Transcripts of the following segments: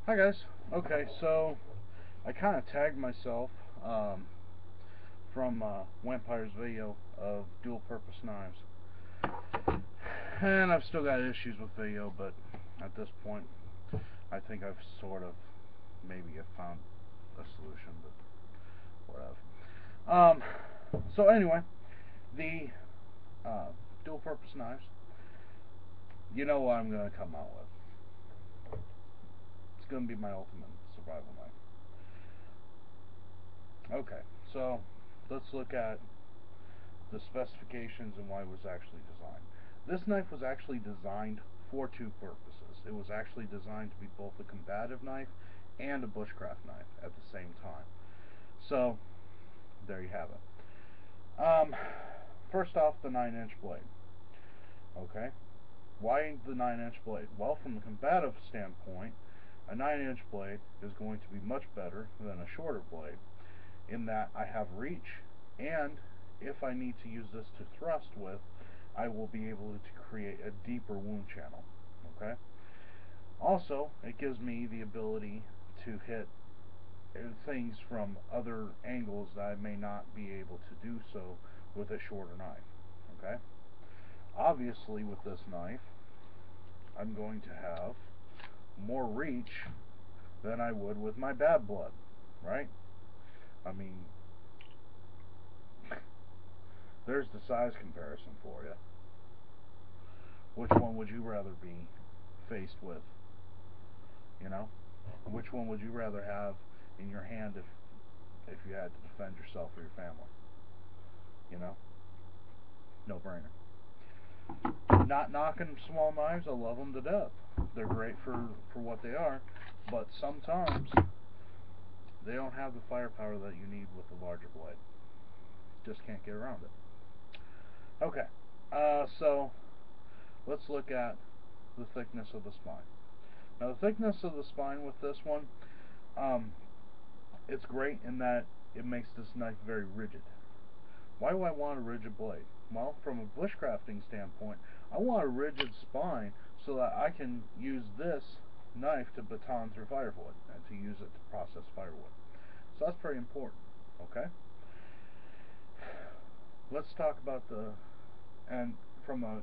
Hi guys. Okay, so I kind of tagged myself um, from Vampire's video of dual purpose knives. And I've still got issues with video, but at this point, I think I've sort of maybe have found a solution, but whatever. So anyway, the uh, dual purpose knives, you know what I'm going to come out with. It's going to be my ultimate survival knife. Okay, so let's look at the specifications and why it was actually designed. This knife was actually designed for two purposes. It was actually designed to be both a combative knife and a bushcraft knife at the same time. So, there you have it. First off, the 9-inch blade. Okay, why the 9-inch blade? Well, from the combative standpoint, a 9-inch blade is going to be much better than a shorter blade in that I have reach, and if I need to use this to thrust with, I will be able to create a deeper wound channel. Okay. Also, it gives me the ability to hit things from other angles that I may not be able to do so with a shorter knife. Okay. Obviously, with this knife, I'm going to have more reach than I would with my bad blood, right? I mean, there's the size comparison for you. Which one would you rather be faced with? You know, which one would you rather have in your hand if you had to defend yourself or your family? You know, no brainer. Not knocking small knives. I love them to death. They're great for what they are, but sometimes they don't have the firepower that you need with the larger blade. Just can't get around it. Okay, so let's look at the thickness of the spine. Now, the thickness of the spine with this one, um, it's great in that it makes this knife very rigid. Why do I want a rigid blade? Well, from a bushcrafting standpoint, I want a rigid spine so that I can use this knife to baton through firewood and to use it to process firewood. So that's pretty important. Okay? Let's talk about and from a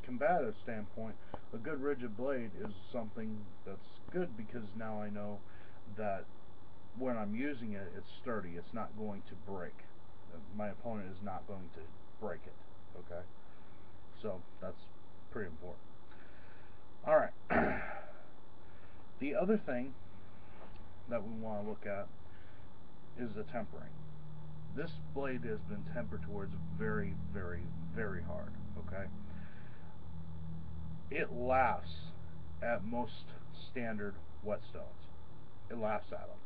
combative standpoint, a good rigid blade is something that's good because now I know that when I'm using it, it's sturdy. It's not going to break. My opponent is not going to break it. Okay, so that's pretty important. All right. The other thing that we want to look at is the tempering. This blade has been tempered towards very, very, very hard. Okay, it laughs at most standard whetstones. It laughs at them.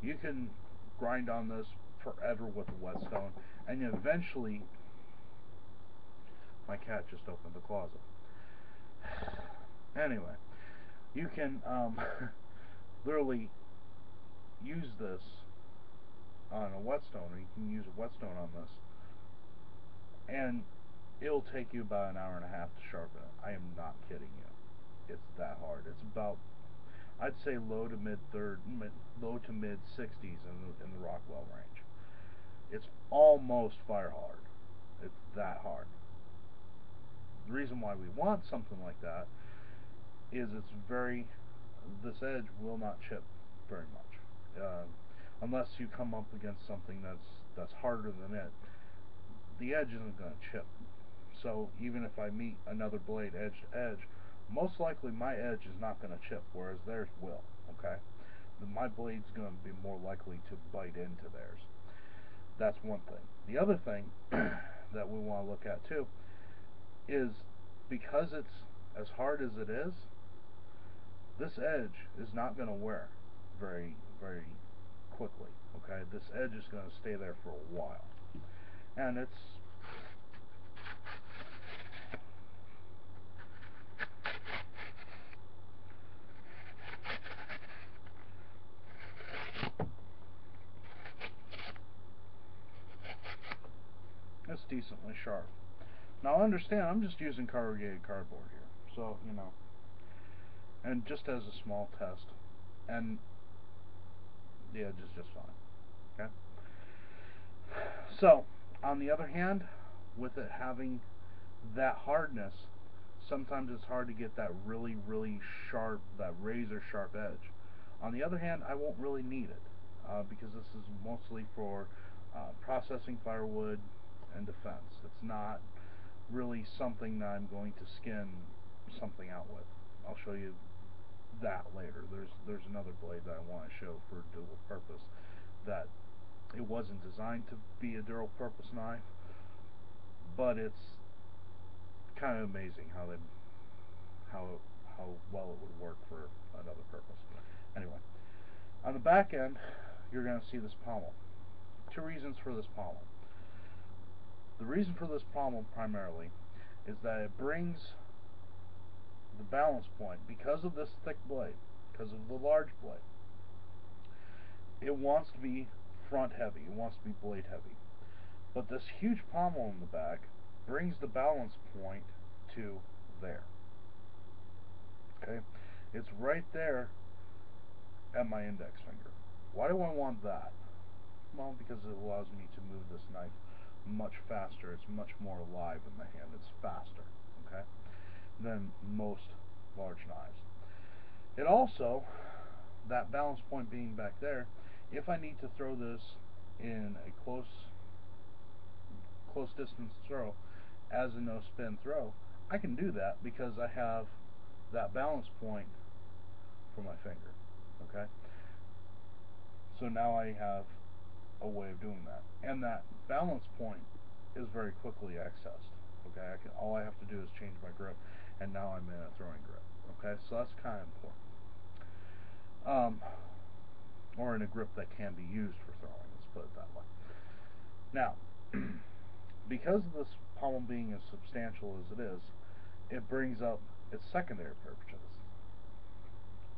You can grind on this forever with a whetstone, and eventually, my cat just opened the closet. Anyway, you can literally use this on a whetstone, or you can use a whetstone on this, and it'll take you about an hour and a half to sharpen it. I am not kidding you. It's that hard. It's about, I'd say, low to mid 60s in the Rockwell range. It's almost fire hard. It's that hard. The reason why we want something like that is this edge will not chip very much, unless you come up against something that's harder than it. The edge isn't going to chip. So even if I meet another blade edge to edge, most likely my edge is not going to chip, whereas theirs will. Okay, my blade's going to be more likely to bite into theirs. That's one thing. The other thing that we want to look at too is because it's as hard as it is, this edge is not going to wear very, very quickly. Okay, this edge is going to stay there for a while, and it's decently sharp. Now understand, I'm just using corrugated cardboard here, so and just as a small test, and the edge is just fine. Okay. So, on the other hand, with it having that hardness, sometimes it's hard to get that really, really sharp, that razor sharp edge. On the other hand, I won't really need it because this is mostly for processing firewood and defense. It's not really something that I'm going to skin something out with. I'll show you that later. There's another blade that I want to show for dual purpose that it wasn't designed to be a dual purpose knife, but it's kind of amazing how how well it would work for another purpose. Anyway, on the back end, you're going to see this pommel. Two reasons for this pommel. The reason for this pommel primarily is that it brings the balance point, because of this thick blade, because of the large blade. It wants to be front heavy, it wants to be blade heavy. But this huge pommel in the back brings the balance point to there. Okay? It's right there at my index finger. Why do I want that? Well, because it allows me to move this knife much faster. It's much more alive in the hand. It's faster, okay, than most large knives. It also, that balance point being back there, if I need to throw this in a close distance throw as a no spin throw, I can do that because I have that balance point for my finger. Okay, so now I have a way of doing that, and that balance point is very quickly accessed. Okay, all I have to do is change my grip, and now I'm in a throwing grip. Okay, so that's kind of important. Or in a grip that can be used for throwing. Let's put it that way. Now, because of this pommel being as substantial as it is, it brings up its secondary purpose,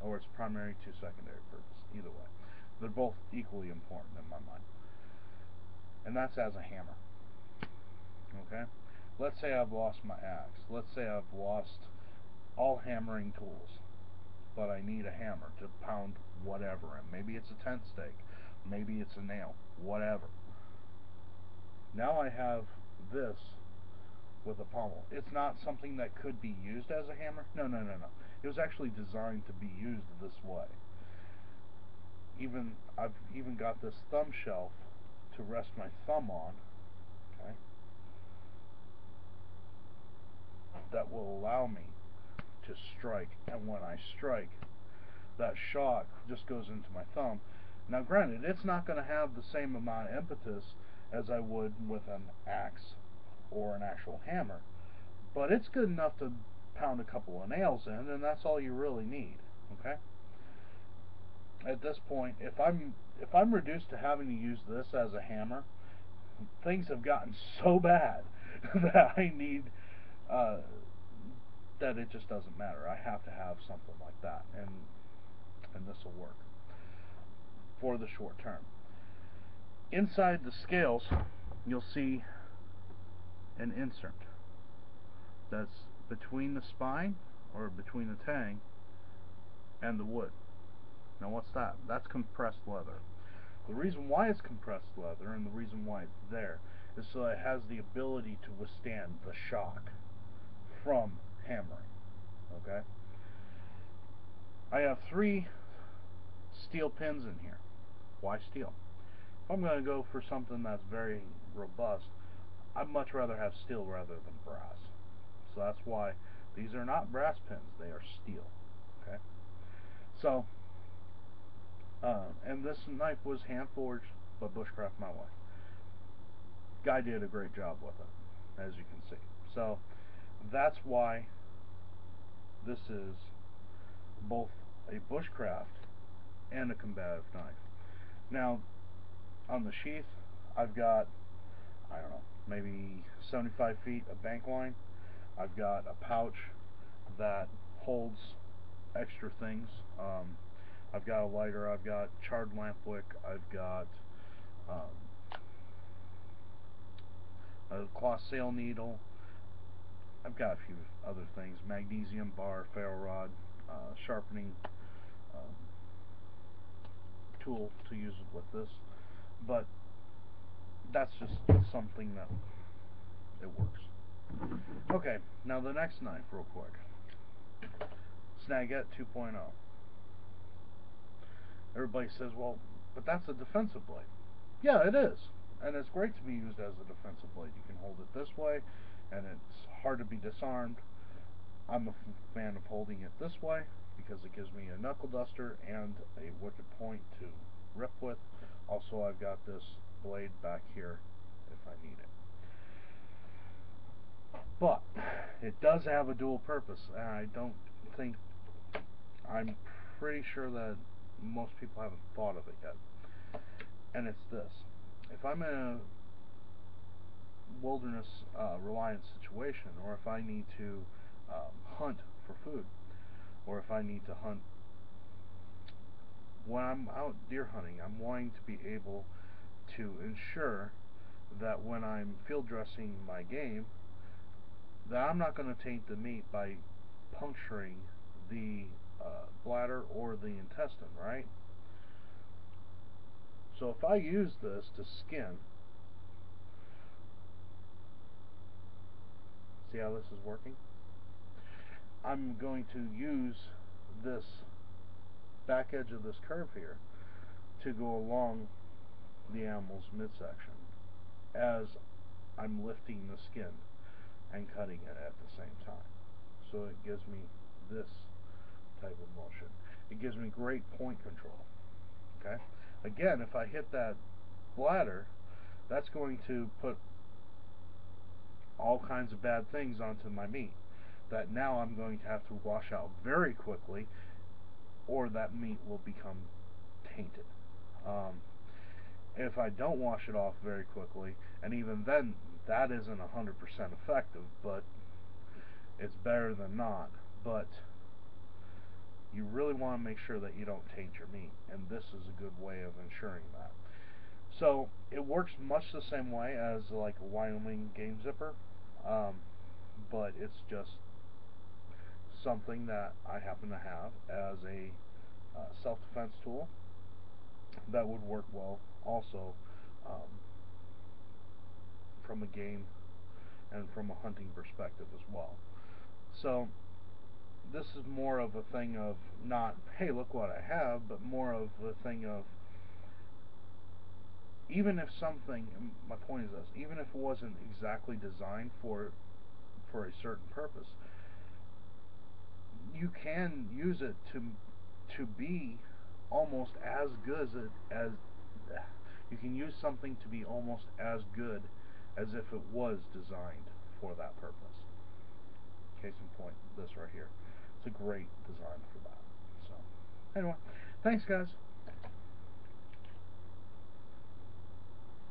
or its primary to secondary purpose. Either way, they're both equally important in my mind, and that's as a hammer. Okay, let's say I've lost my axe. Let's say I've lost all hammering tools, but I need a hammer to pound whatever in. Maybe it's a tent stake, maybe it's a nail, whatever. Now I have this with a pommel. It's not something that could be used as a hammer. No, no, no, no. It was actually designed to be used this way. I've even got this thumb shelf to rest my thumb on. Okay, that will allow me to strike, and when I strike, that shock just goes into my thumb. Now granted, it's not going to have the same amount of impetus as I would with an axe or an actual hammer, but it's good enough to pound a couple of nails in, and that's all you really need. Okay, at this point, if I'm reduced to having to use this as a hammer, things have gotten so bad that I need that it just doesn't matter. I have to have something like that, and this will work for the short term. Inside the scales, you'll see an insert that's between the spine, or between the tang, and the wood. Now what's that? That's compressed leather. The reason why it's compressed leather, and the reason why it's there, is so it has the ability to withstand the shock from hammering. Okay? I have 3 steel pins in here. Why steel? If I'm going to go for something that's very robust, I'd much rather have steel rather than brass. So that's why these are not brass pins, they are steel. Okay? So, and this knife was hand forged by Bushcraft My Way. Guy did a great job with it, as you can see. So, that's why this is both a bushcraft and a combative knife. Now, on the sheath, I've got, I don't know, maybe 75 feet of bank line. I've got a pouch that holds extra things. I've got a lighter, I've got charred lamp wick, I've got a cloth sail needle, I've got a few other things, magnesium bar, ferro rod, sharpening um, tool to use with this, but that's just something that it works. Okay, now the next knife, real quick. Snagit 2.0. Everybody says, well, but that's a defensive blade. Yeah, it is. And it's great to be used as a defensive blade. You can hold it this way, and it's hard to be disarmed. I'm a fan of holding it this way because it gives me a knuckle duster and a wicked point to rip with. Also, I've got this blade back here if I need it. But it does have a dual purpose, and I don't think, I'm pretty sure that most people haven't thought of it yet. And it's this. If I'm in a wilderness reliant situation, or if I need to hunt for food, or if I need to hunt when I'm out deer hunting, I'm wanting to be able to ensure that when I'm field dressing my game, that I'm not going to taint the meat by puncturing the bladder or the intestine, right? So if I use this to skin, see how this is working? I'm going to use this back edge of this curve here to go along the animal's midsection as I'm lifting the skin and cutting it at the same time. So it gives me this type of motion. It gives me great point control. Okay? Again, if I hit that bladder, that's going to put all kinds of bad things onto my meat that now I'm going to have to wash out very quickly, or that meat will become tainted. If I don't wash it off very quickly, and even then, that isn't 100% effective, but it's better than not. But you really want to make sure that you don't taint your meat, and this is a good way of ensuring that. So it works much the same way as like a Wyoming game zipper, um, but it's just something that I happen to have as a self-defense tool that would work well also um, from a game and from a hunting perspective as well. So this is more of a thing of not, hey, look what I have, but more of a thing of, even if something, my point is this, even if it wasn't exactly designed for a certain purpose, you can use it to be almost as good as you can use something to be almost as good as if it was designed for that purpose. Case in point, this right here. It's a great design for that. So, anyway, thanks guys.